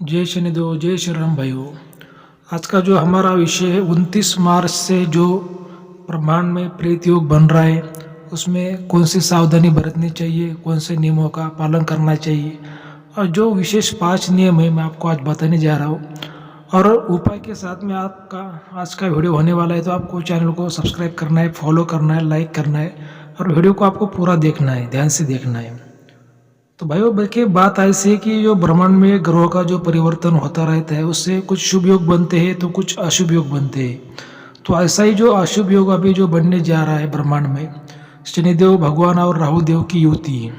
जय शनिदेव, जय श्री राम भाइयों। आज का जो हमारा विषय है 29 मार्च से जो ब्रह्मांड में प्रेत योग बन रहा है, उसमें कौन सी सावधानी बरतनी चाहिए, कौन से नियमों का पालन करना चाहिए और जो विशेष 5 नियम है मैं आपको आज बताने जा रहा हूँ। और उपाय के साथ में आपका आज का वीडियो होने वाला है, तो आपको चैनल को सब्सक्राइब करना है, फॉलो करना है, लाइक करना है और वीडियो को आपको पूरा देखना है, ध्यान से देखना है। तो भाइयों देखिए, बात ऐसी है कि जो ब्रह्मांड में ग्रहों का जो परिवर्तन होता रहता है, उससे कुछ शुभ योग बनते हैं तो कुछ अशुभ योग बनते हैं। तो ऐसा ही जो अशुभ योग अभी जो बनने जा रहा है ब्रह्मांड में, शनिदेव भगवान और राहु देव की युति है,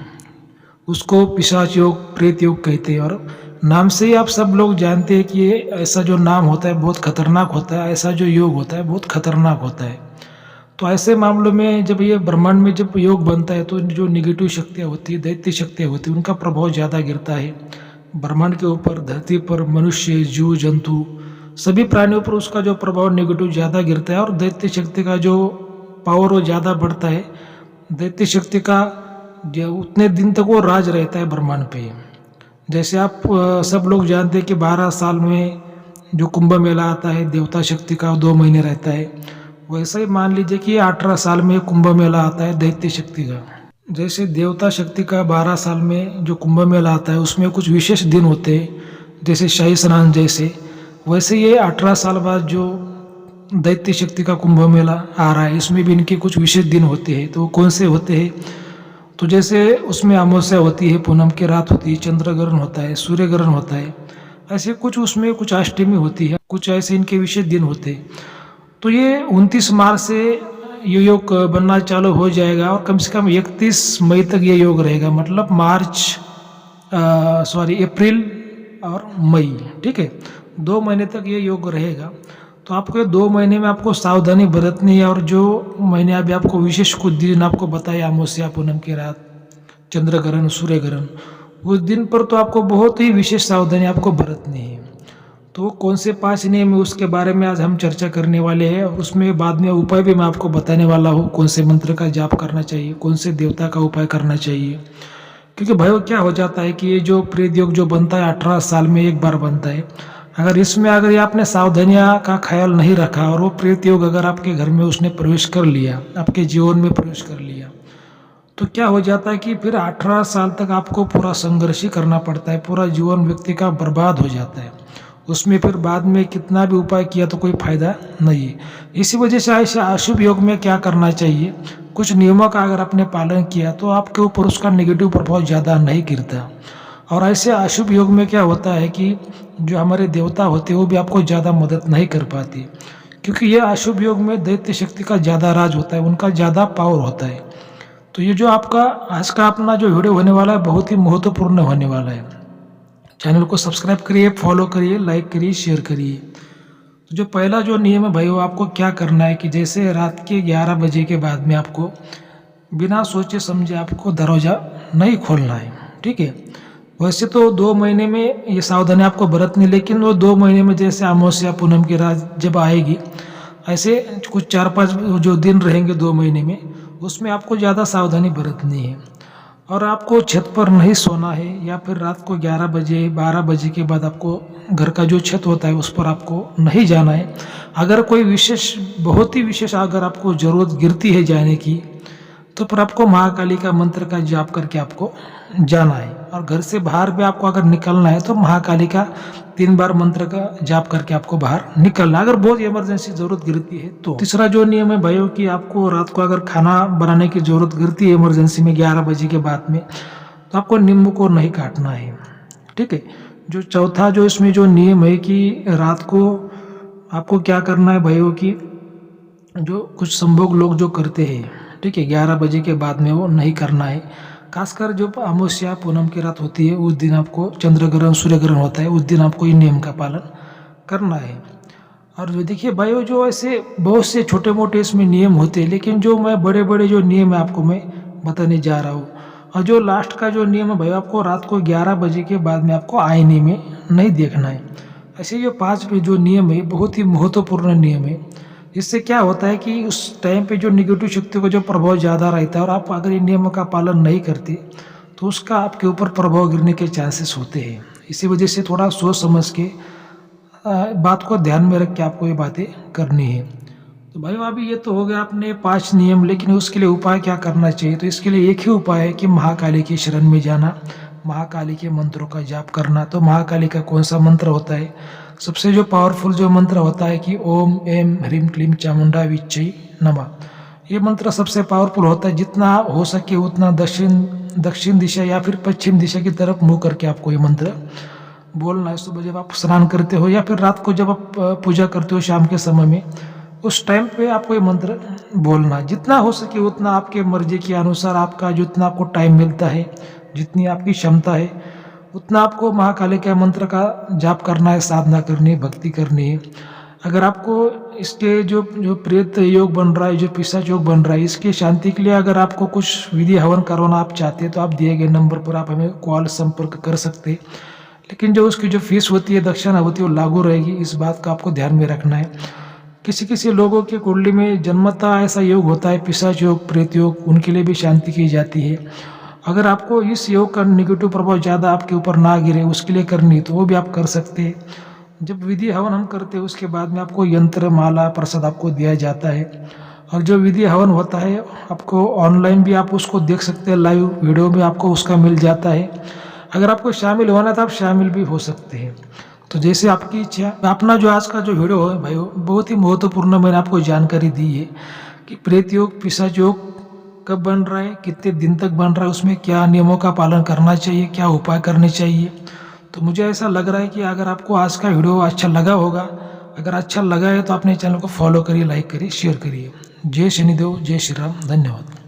उसको पिशाच योग, प्रेत योग कहते हैं। और नाम से ही आप सब लोग जानते हैं कि ये ऐसा जो नाम होता है बहुत खतरनाक होता है, ऐसा जो योग होता है बहुत खतरनाक होता है। तो ऐसे मामलों में जब ये ब्रह्मांड में जब योग बनता है तो जो निगेटिव शक्तियाँ होती है, दैत्य शक्तियाँ होती है, उनका प्रभाव ज़्यादा गिरता है ब्रह्मांड के ऊपर। धरती पर मनुष्य, जीव जंतु, सभी प्राणियों पर उसका जो प्रभाव नेगेटिव ज़्यादा गिरता है और दैत्य शक्ति का जो पावर वो ज़्यादा बढ़ता है। दैत्य शक्ति का जो उतने दिन तक वो राज रहता है ब्रह्मांड पे। जैसे आप सब लोग जानते हैं कि 12 साल में जो कुंभ मेला आता है देवता शक्ति का, 2 महीने रहता है। वैसे ही मान लीजिए कि 18 साल में कुंभ मेला आता है दैत्य शक्ति का। जैसे देवता शक्ति का 12 साल में जो कुंभ मेला आता है उसमें कुछ विशेष दिन होते हैं, जैसे शाही स्नान जैसे। वैसे ये 18 साल बाद जो दैत्य शक्ति का कुंभ मेला आ रहा है, इसमें भी इनके कुछ विशेष दिन होते हैं। तो कौन से होते हैं? तो जैसे उसमें अमावस्या होती है, पूनम की रात होती है, चंद्र ग्रहण होता है, सूर्य ग्रहण होता है, ऐसे कुछ उसमें कुछ अष्टमी होती है, कुछ ऐसे इनके विशेष दिन होते हैं। तो ये 29 मार्च से ये योग बनना चालू हो जाएगा और कम से कम 31 मई तक ये योग रहेगा। मतलब अप्रैल और मई, ठीक है, 2 महीने तक ये योग रहेगा। तो आपको ये 2 महीने में आपको सावधानी बरतनी है। और जो महीने अभी आपको विशेष कुछ दिन आपको बताया, अमावस्या, पूनम की रात, चंद्र ग्रहण, सूर्य ग्रहण, उस दिन पर तो आपको बहुत ही विशेष सावधानी आपको बरतनी है। तो कौन से 5 नियम है उसके बारे में आज हम चर्चा करने वाले हैं। और उसमें बाद में उपाय भी मैं आपको बताने वाला हूँ, कौन से मंत्र का जाप करना चाहिए, कौन से देवता का उपाय करना चाहिए। क्योंकि भाई क्या हो जाता है कि ये जो प्रेत योग जो बनता है 18 साल में एक बार बनता है। अगर ये आपने सावधानियाँ का ख्याल नहीं रखा और वो प्रेत योग अगर आपके घर में उसने प्रवेश कर लिया, आपके जीवन में प्रवेश कर लिया, तो क्या हो जाता है कि फिर 18 साल तक आपको पूरा संघर्ष ही करना पड़ता है, पूरा जीवन व्यक्ति का बर्बाद हो जाता है। उसमें फिर बाद में कितना भी उपाय किया तो कोई फायदा नहीं है। इसी वजह से ऐसे अशुभ योग में क्या करना चाहिए, कुछ नियमों का अगर आपने पालन किया तो आपके ऊपर उसका नेगेटिव प्रभाव ज़्यादा नहीं गिरता। और ऐसे अशुभ योग में क्या होता है कि जो हमारे देवता होते हैं वो भी आपको ज़्यादा मदद नहीं कर पाती, क्योंकि ये अशुभ योग में दैत्य शक्ति का ज़्यादा राज होता है, उनका ज़्यादा पावर होता है। तो ये जो आपका आज का अपना जो वीडियो होने वाला है बहुत ही महत्वपूर्ण होने वाला है। चैनल को सब्सक्राइब करिए, फॉलो करिए, लाइक करिए, शेयर करिए। तो जो पहला जो नियम है भाई, वो आपको क्या करना है कि जैसे रात के 11 बजे के बाद में आपको बिना सोचे समझे आपको दरवाज़ा नहीं खोलना है, ठीक है। वैसे तो 2 महीने में ये सावधानी आपको बरतनी, लेकिन वो 2 महीने में जैसे अमावस्या, पूनम की रात जब आएगी, ऐसे कुछ 4-5 जो दिन रहेंगे 2 महीने में, उसमें आपको ज़्यादा सावधानी बरतनी है। और आपको छत पर नहीं सोना है, या फिर रात को 11 बजे 12 बजे के बाद आपको घर का जो छत होता है उस पर आपको नहीं जाना है। अगर कोई विशेष, बहुत ही विशेष अगर आपको ज़रूरत गिरती है जाने की, तो फिर आपको महाकाली का मंत्र का जाप करके आपको जाना है। और घर से बाहर भी आपको अगर निकलना है तो महाकाली का 3 बार मंत्र का जाप करके आपको बाहर निकलना, अगर बहुत इमरजेंसी ज़रूरत गिरती है तो। तीसरा जो नियम है भाइयों कि आपको रात को अगर खाना बनाने की ज़रूरत गिरती है इमरजेंसी में 11 बजे के बाद में, तो आपको नींबू को नहीं काटना है, ठीक है। जो चौथा जो इसमें जो नियम है कि रात को आपको क्या करना है भाइयों कि जो कुछ संभोग लोग जो करते हैं, ठीक है, 11 बजे के बाद में वो नहीं करना है। खासकर जो अमावस्या, पूनम की रात होती है उस दिन आपको, चंद्र ग्रहण, सूर्य ग्रहण होता है उस दिन आपको इन नियम का पालन करना है। और जो देखिए भाइयों, जो ऐसे बहुत से छोटे मोटे इसमें नियम होते हैं, लेकिन जो मैं बड़े बड़े जो नियम है आपको मैं बताने जा रहा हूँ। और जो लास्ट का जो नियम है भाई, आपको रात को 11 बजे के बाद में आपको आईने में नहीं देखना है। ऐसे जो 5 जो नियम है बहुत ही महत्वपूर्ण नियम है। इससे क्या होता है कि उस टाइम पे जो निगेटिव शक्ति का जो प्रभाव ज़्यादा रहता है और आप अगर इन नियमों का पालन नहीं करते तो उसका आपके ऊपर प्रभाव गिरने के चांसेस होते हैं। इसी वजह से थोड़ा सोच समझ के बात को ध्यान में रख के आपको ये बातें करनी है। तो भाइयों अभी ये तो हो गया अपने 5 नियम, लेकिन उसके लिए उपाय क्या करना चाहिए? तो इसके लिए एक ही उपाय है कि महाकाली की शरण में जाना, महाकाली के मंत्रों का जाप करना। तो महाकाली का कौन सा मंत्र होता है? सबसे जो पावरफुल जो मंत्र होता है कि ओम एम ह्रीम क्लीम चामुंडा विच्चई नमः। ये मंत्र सबसे पावरफुल होता है। जितना हो सके उतना दक्षिण दिशा या फिर पश्चिम दिशा की तरफ मुँह करके आपको ये मंत्र बोलना है। सुबह जब आप स्नान करते हो या फिर रात को जब आप पूजा करते हो शाम के समय में, उस टाइम पे आपको ये मंत्र बोलना है। जितना हो सके उतना आपके मर्जी के अनुसार, आपका जितना आपको टाइम मिलता है, जितनी आपकी क्षमता है, उतना आपको महाकाली के मंत्र का जाप करना है, साधना करनी है, भक्ति करनी है। अगर आपको इसके जो प्रेत योग बन रहा है, जो पिशाच योग बन रहा है, इसकी शांति के लिए अगर आपको कुछ विधि हवन करवाना आप चाहते हैं तो आप दिए गए नंबर पर आप हमें कॉल संपर्क कर सकते हैं। लेकिन जो उसकी जो फीस होती है, दक्षिणा होती है, वो लागू रहेगी। इस बात का आपको ध्यान में रखना है। किसी किसी लोगों की कुंडली में जन्मतः ऐसा योग होता है, पिशाच योग, प्रेत योग, उनके लिए भी शांति की जाती है। अगर आपको इस योग का नेगेटिव प्रभाव ज़्यादा आपके ऊपर ना गिरे, उसके लिए करनी तो वो भी आप कर सकते हैं। जब विधि हवन हम करते हैं उसके बाद में आपको यंत्र, माला, प्रसाद आपको दिया जाता है। और जो विधि हवन होता है आपको ऑनलाइन भी आप उसको देख सकते हैं, लाइव वीडियो भी आपको उसका मिल जाता है। अगर आपको शामिल होना है तो आप शामिल भी हो सकते हैं। तो जैसे आपकी इच्छा। अपना जो आज का जो वीडियो है भाई बहुत ही महत्वपूर्ण मैंने आपको जानकारी दी है कि प्रेत योग, पिशाच योग कब बन रहा है, कितने दिन तक बन रहा है, उसमें क्या नियमों का पालन करना चाहिए, क्या उपाय करने चाहिए। तो मुझे ऐसा लग रहा है कि अगर आपको आज का वीडियो अच्छा लगा होगा, अगर अच्छा लगा है तो अपने चैनल को फॉलो करिए, लाइक करिए, शेयर करिए। जय शनिदेव, जय श्री राम, धन्यवाद।